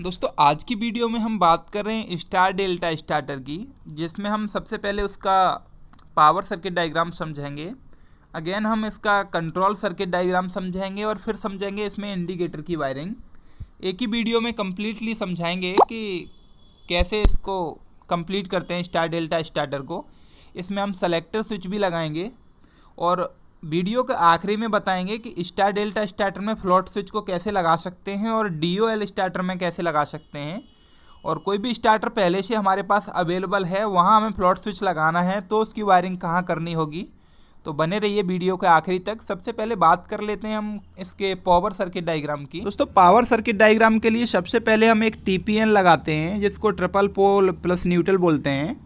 दोस्तों आज की वीडियो में हम बात कर रहे हैं स्टार डेल्टा स्टार्टर की, जिसमें हम सबसे पहले उसका पावर सर्किट डायग्राम समझेंगे। अगेन हम इसका कंट्रोल सर्किट डायग्राम समझेंगे और फिर समझेंगे इसमें इंडिकेटर की वायरिंग। एक ही वीडियो में कम्प्लीटली समझाएंगे कि कैसे इसको कंप्लीट करते हैं स्टार डेल्टा स्टार्टर को। इसमें हम सेलेक्टर स्विच भी लगाएंगे और वीडियो के आखिरी में बताएंगे कि स्टार डेल्टा स्टार्टर में फ्लोट स्विच को कैसे लगा सकते हैं और DOL स्टार्टर में कैसे लगा सकते हैं। और कोई भी स्टार्टर पहले से हमारे पास अवेलेबल है वहाँ हमें फ्लोट स्विच लगाना है तो उसकी वायरिंग कहाँ करनी होगी। तो बने रहिए वीडियो के आखिरी तक। सबसे पहले बात कर लेते हैं हम इसके पावर सर्किट डायग्राम की। दोस्तों पावर सर्किट डायग्राम के लिए सबसे पहले हम एक TPN लगाते हैं, जिसको ट्रिपल पोल प्लस न्यूट्रल बोलते हैं।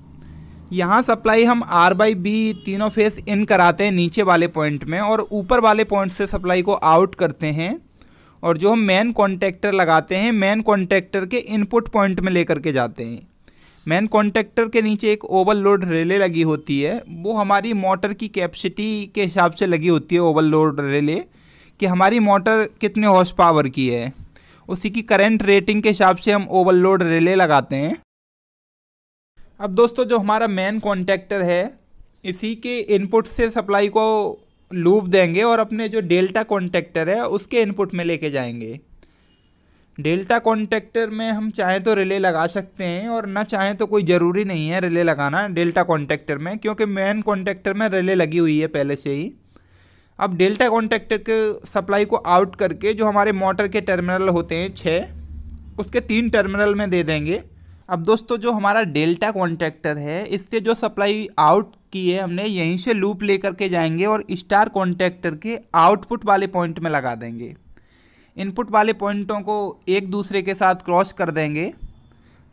यहाँ सप्लाई हम R/B तीनों फेस इन कराते हैं नीचे वाले पॉइंट में और ऊपर वाले पॉइंट से सप्लाई को आउट करते हैं। और जो हम मेन कॉन्टेक्टर लगाते हैं मेन कॉन्टेक्टर के इनपुट पॉइंट में लेकर के जाते हैं। मेन कॉन्टेक्टर के नीचे एक ओवरलोड रिले लगी होती है, वो हमारी मोटर की कैपेसिटी के हिसाब से लगी होती है। ओवरलोड रिले कि हमारी मोटर कितने हॉर्स पावर की है, उसी की करंट रेटिंग के हिसाब से हम ओवरलोड रिले लगाते हैं। अब दोस्तों जो हमारा मेन कॉन्टेक्टर है इसी के इनपुट से सप्लाई को लूप देंगे और अपने जो डेल्टा कॉन्टेक्टर है उसके इनपुट में लेके जाएंगे। डेल्टा कॉन्टेक्टर में हम चाहें तो रिले लगा सकते हैं और ना चाहें तो कोई ज़रूरी नहीं है रिले लगाना डेल्टा कॉन्टेक्टर में, क्योंकि मेन कॉन्टेक्टर में रिले लगी हुई है पहले से ही। अब डेल्टा कॉन्टेक्टर के सप्लाई को आउट करके जो हमारे मोटर के टर्मिनल होते हैं 6, उसके 3 टर्मिनल में दे देंगे। अब दोस्तों जो हमारा डेल्टा कॉन्टेक्टर है इससे जो सप्लाई आउट की है हमने यहीं से लूप लेकर के जाएंगे और स्टार कॉन्टेक्टर के आउटपुट वाले पॉइंट में लगा देंगे। इनपुट वाले पॉइंटों को एक दूसरे के साथ क्रॉस कर देंगे,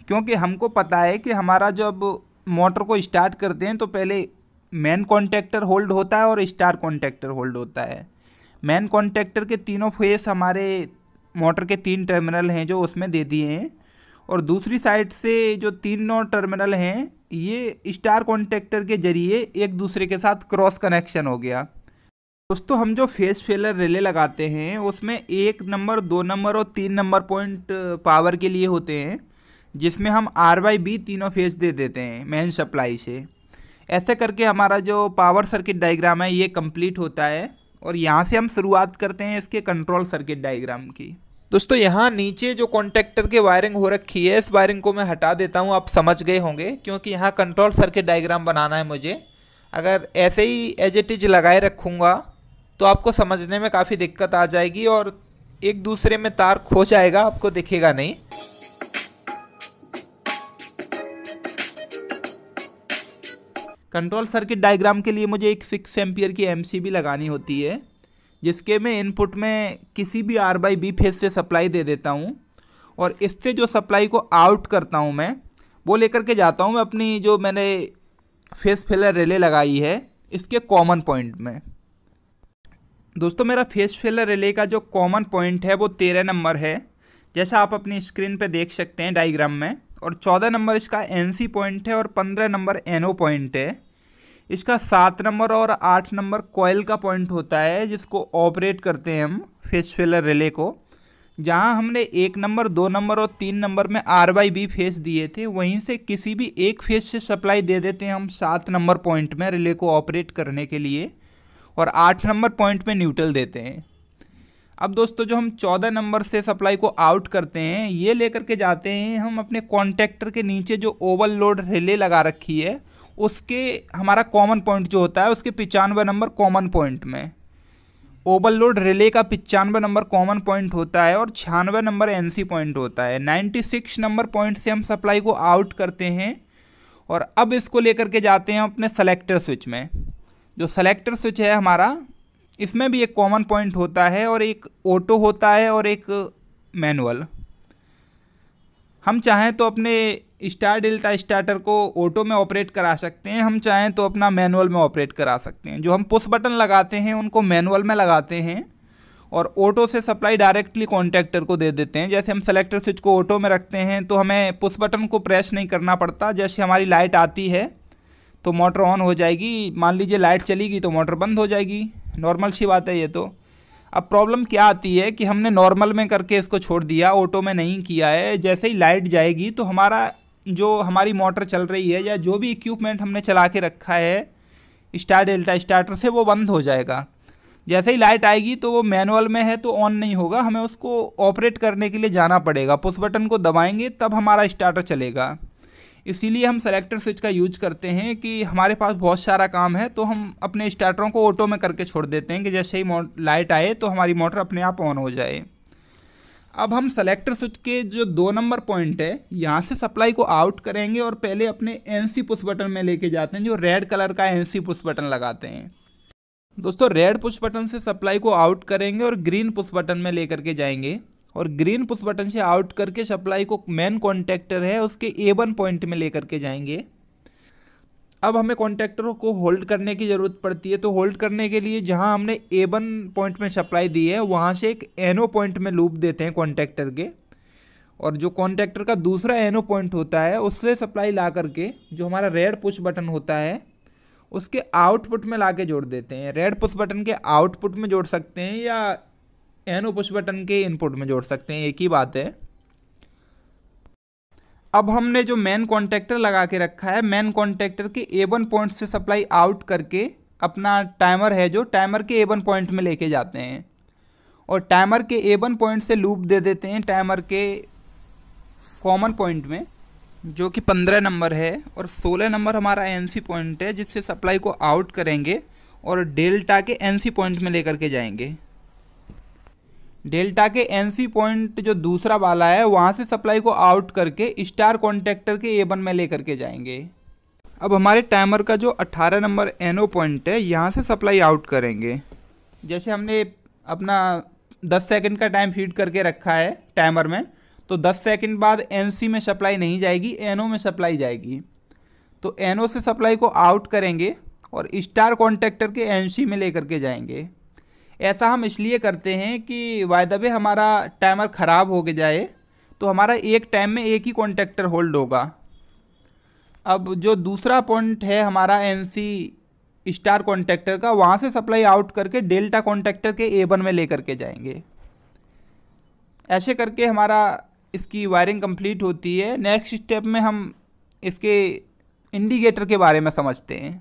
क्योंकि हमको पता है कि हमारा जब मोटर को स्टार्ट करते हैं तो पहले मेन कॉन्टेक्टर होल्ड होता है और स्टार कॉन्टेक्टर होल्ड होता है। मेन कॉन्टेक्टर के तीनों फेस हमारे मोटर के 3 टर्मिनल हैं जो उसमें दे दिए हैं, और दूसरी साइड से जो 3 टर्मिनल हैं ये स्टार कॉन्टेक्टर के जरिए एक दूसरे के साथ क्रॉस कनेक्शन हो गया। दोस्तों हम जो फेस फेलर रिले लगाते हैं उसमें 1 नंबर 2 नंबर और 3 नंबर पॉइंट पावर के लिए होते हैं, जिसमें हम R/B तीनों फेस दे देते हैं मेन सप्लाई से। ऐसे करके हमारा जो पावर सर्किट डायग्राम है ये कंप्लीट होता है और यहाँ से हम शुरुआत करते हैं इसके कंट्रोल सर्किट डायग्राम की। दोस्तों यहाँ नीचे जो कॉन्टेक्टर की वायरिंग हो रखी है इस वायरिंग को मैं हटा देता हूँ, आप समझ गए होंगे, क्योंकि यहाँ कंट्रोल सर्किट डायग्राम बनाना है मुझे। अगर ऐसे ही एज इट इज लगाए रखूँगा तो आपको समझने में काफ़ी दिक्कत आ जाएगी और एक दूसरे में तार खो जाएगा, आपको दिखेगा नहीं। कंट्रोल सर्किट डायग्राम के लिए मुझे एक 6 एम्पियर की MCB लगानी होती है, जिसके मैं इनपुट में किसी भी R/B फेस से सप्लाई दे देता हूँ और इससे जो सप्लाई को आउट करता हूँ मैं वो लेकर के जाता हूँ मैं अपनी जो मैंने फेस फेलर रिले लगाई है इसके कॉमन पॉइंट में। दोस्तों मेरा फेस फेलर रिले का जो कॉमन पॉइंट है वो 13 नंबर है, जैसा आप अपनी स्क्रीन पे देख सकते हैं डायग्राम में, और 14 नंबर इसका NC पॉइंट है और 15 नंबर NO पॉइंट है। इसका 7 नंबर और 8 नंबर कॉइल का पॉइंट होता है जिसको ऑपरेट करते हैं हम फेस फेलर रिले को। जहां हमने 1 नंबर 2 नंबर और 3 नंबर में R/B फेस दिए थे वहीं से किसी भी एक फेस से सप्लाई दे देते हैं हम 7 नंबर पॉइंट में रिले को ऑपरेट करने के लिए, और 8 नंबर पॉइंट में न्यूट्रल देते हैं। अब दोस्तों जो हम 14 नंबर से सप्लाई को आउट करते हैं ये लेकर के जाते हैं हम अपने कॉन्टेक्टर के नीचे जो ओवरलोड रिले लगा रखी है उसके हमारा कॉमन पॉइंट जो होता है उसके 95 नंबर कॉमन पॉइंट में। ओवरलोड रिले का 95 नंबर कॉमन पॉइंट होता है और 96 नंबर NC पॉइंट होता है। 96 नंबर पॉइंट से हम सप्लाई को आउट करते हैं और अब इसको लेकर के जाते हैं अपने सेलेक्टर स्विच में। जो सेलेक्टर स्विच है हमारा इसमें भी एक कॉमन पॉइंट होता है और एक ऑटो होता है और एक मैनुअल। हम चाहें तो अपने स्टार डेल्टा स्टार्टर को ऑटो में ऑपरेट करा सकते हैं, हम चाहें तो अपना मैनुअल में ऑपरेट करा सकते हैं। जो हम पुश बटन लगाते हैं उनको मैनुअल में लगाते हैं और ऑटो से सप्लाई डायरेक्टली कॉन्टेक्टर को दे देते हैं। जैसे हम सेलेक्टर स्विच को ऑटो में रखते हैं तो हमें पुश बटन को प्रेस नहीं करना पड़ता। जैसे हमारी लाइट आती है तो मोटर ऑन हो जाएगी, मान लीजिए लाइट चली गई तो मोटर बंद हो जाएगी, नॉर्मल सी बात है ये तो। अब प्रॉब्लम क्या आती है कि हमने नॉर्मल में करके इसको छोड़ दिया, ऑटो में नहीं किया है। जैसे ही लाइट जाएगी तो हमारी मोटर चल रही है या जो भी इक्विपमेंट हमने चला के रखा है स्टार डेल्टा स्टार्टर से, वो बंद हो जाएगा। जैसे ही लाइट आएगी तो वो मैनुअल में है तो ऑन नहीं होगा, हमें उसको ऑपरेट करने के लिए जाना पड़ेगा। पुश बटन को दबाएंगे तब हमारा स्टार्टर चलेगा। इसीलिए हम सेलेक्टर स्विच का यूज करते हैं कि हमारे पास बहुत सारा काम है तो हम अपने स्टार्टरों को ऑटो में करके छोड़ देते हैं कि जैसे ही लाइट आए तो हमारी मोटर अपने आप ऑन हो जाए। अब हम सेलेक्टर स्विच के जो 2 नंबर पॉइंट है यहाँ से सप्लाई को आउट करेंगे और पहले अपने एनसी पुश बटन में लेके जाते हैं, जो रेड कलर का एनसी पुश बटन लगाते हैं। दोस्तों रेड पुश बटन से सप्लाई को आउट करेंगे और ग्रीन पुश बटन में लेकर के जाएंगे, और ग्रीन पुश बटन से आउट करके सप्लाई को मेन कॉन्टैक्टर है उसके A1 पॉइंट में लेकर के जाएंगे। अब हमें कॉन्टैक्टरों को होल्ड करने की ज़रूरत पड़ती है, तो होल्ड करने के लिए जहां हमने A1 पॉइंट में सप्लाई दी है वहां से एक NO पॉइंट में लूप देते हैं कॉन्टैक्टर के, और जो कॉन्टैक्टर का दूसरा NO पॉइंट होता है उससे सप्लाई ला करके जो हमारा रेड पुश बटन होता है उसके आउटपुट में ला के जोड़ देते हैं। रेड पुश बटन के आउटपुट में जोड़ सकते हैं या NO पुश बटन के इनपुट में जोड़ सकते हैं, एक ही बात है। अब हमने जो मेन कॉन्टैक्टर लगा के रखा है, मेन कॉन्टैक्टर के A1 पॉइंट से सप्लाई आउट करके अपना टाइमर है जो टाइमर के A1 पॉइंट में लेके जाते हैं, और टाइमर के A1 पॉइंट से लूप दे देते हैं टाइमर के कॉमन पॉइंट में जो कि 15 नंबर है, और 16 नंबर हमारा NC पॉइंट है जिससे सप्लाई को आउट करेंगे और डेल्टा के NC पॉइंट में लेकर के जाएंगे। डेल्टा के NC पॉइंट जो दूसरा वाला है वहाँ से सप्लाई को आउट करके स्टार कॉन्टैक्टर के A1 में लेकर के जाएंगे। अब हमारे टाइमर का जो 18 नंबर NO पॉइंट है यहाँ से सप्लाई आउट करेंगे। जैसे हमने अपना 10 सेकंड का टाइम फीड करके रखा है टाइमर में, तो 10 सेकंड बाद NC में सप्लाई नहीं जाएगी, NO में सप्लाई जाएगी। तो NO से सप्लाई को आउट करेंगे और स्टार कॉन्टैक्टर के NC में लेकर के जाएंगे। ऐसा हम इसलिए करते हैं कि बाय द वे हमारा टाइमर ख़राब हो के जाए तो हमारा एक टाइम में एक ही कॉन्टैक्टर होल्ड होगा। अब जो दूसरा पॉइंट है हमारा NC स्टार कॉन्टैक्टर का, वहाँ से सप्लाई आउट करके डेल्टा कॉन्टैक्टर के A1 में लेकर के जाएंगे। ऐसे करके हमारा इसकी वायरिंग कंप्लीट होती है। नेक्स्ट स्टेप में हम इसके इंडिकेटर के बारे में समझते हैं।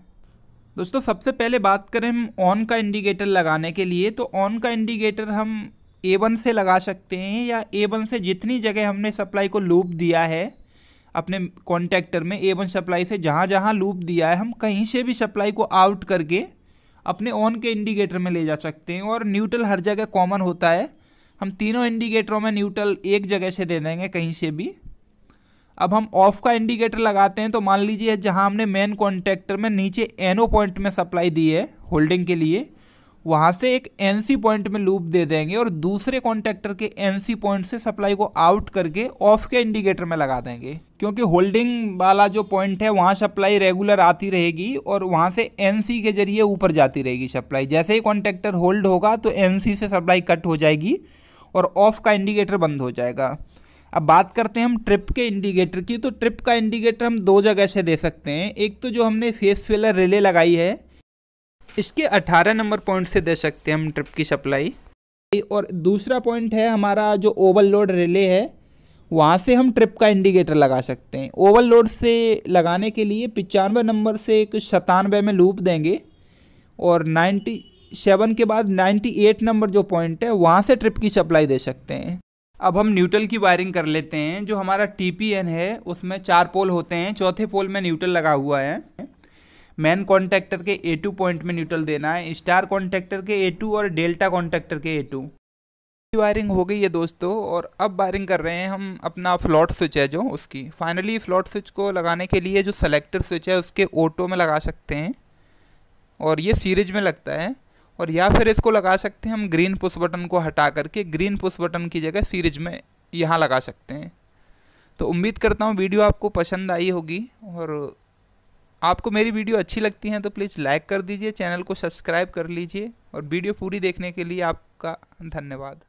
दोस्तों सबसे पहले बात करें हम ऑन का इंडिकेटर लगाने के लिए, तो ऑन का इंडिकेटर हम A1 से लगा सकते हैं या A1 से जितनी जगह हमने सप्लाई को लूप दिया है अपने कॉन्टैक्टर में, A1 सप्लाई से जहाँ जहाँ लूप दिया है हम कहीं से भी सप्लाई को आउट करके अपने ऑन के इंडिकेटर में ले जा सकते हैं। और न्यूट्रल हर जगह कॉमन होता है, हम तीनों इंडिकेटरों में न्यूट्रल एक जगह से दे देंगे कहीं से भी। अब हम ऑफ का इंडिकेटर लगाते हैं, तो मान लीजिए जहां हमने मेन कॉन्टैक्टर में नीचे NO पॉइंट में सप्लाई दी है होल्डिंग के लिए, वहां से एक NC पॉइंट में लूप दे देंगे और दूसरे कॉन्टैक्टर के NC पॉइंट से सप्लाई को आउट करके ऑफ के इंडिकेटर में लगा देंगे। क्योंकि होल्डिंग वाला जो पॉइंट है वहाँ सप्लाई रेगुलर आती रहेगी और वहाँ से NC के जरिए ऊपर जाती रहेगी सप्लाई। जैसे ही कॉन्टैक्टर होल्ड होगा तो NC से सप्लाई कट हो जाएगी और ऑफ का इंडिकेटर बंद हो जाएगा। अब बात करते हैं हम ट्रिप के इंडिकेटर की, तो ट्रिप का इंडिकेटर हम 2 जगह से दे सकते हैं। एक तो जो हमने फेस फिलर रिले लगाई है इसके 18 नंबर पॉइंट से दे सकते हैं हम ट्रिप की सप्लाई, और दूसरा पॉइंट है हमारा जो ओवरलोड रिले है वहाँ से हम ट्रिप का इंडिकेटर लगा सकते हैं। ओवरलोड से लगाने के लिए 95 नंबर से एक 97 में लूप देंगे और 97 के बाद 98 नंबर जो पॉइंट है वहाँ से ट्रिप की सप्लाई दे सकते हैं। अब हम न्यूट्रल की वायरिंग कर लेते हैं। जो हमारा TPN है उसमें 4 पोल होते हैं, चौथे पोल में न्यूट्रल लगा हुआ है। मेन कॉन्टैक्टर के A2 पॉइंट में न्यूट्रल देना है, स्टार कॉन्टैक्टर के A2 और डेल्टा कॉन्टैक्टर के A2। वायरिंग हो गई है दोस्तों, और अब वायरिंग कर रहे हैं हम अपना फ्लॉट स्विच है जो उसकी। फाइनली फ्लॉट स्विच को लगाने के लिए जो सेलेक्टर स्विच है उसके ऑटो में लगा सकते हैं और ये सीरीज में लगता है, और या फिर इसको लगा सकते हैं हम ग्रीन पुश बटन को हटा करके ग्रीन पुश बटन की जगह सीरीज में यहाँ लगा सकते हैं। तो उम्मीद करता हूँ वीडियो आपको पसंद आई होगी, और आपको मेरी वीडियो अच्छी लगती है तो प्लीज़ लाइक कर दीजिए, चैनल को सब्सक्राइब कर लीजिए, और वीडियो पूरी देखने के लिए आपका धन्यवाद।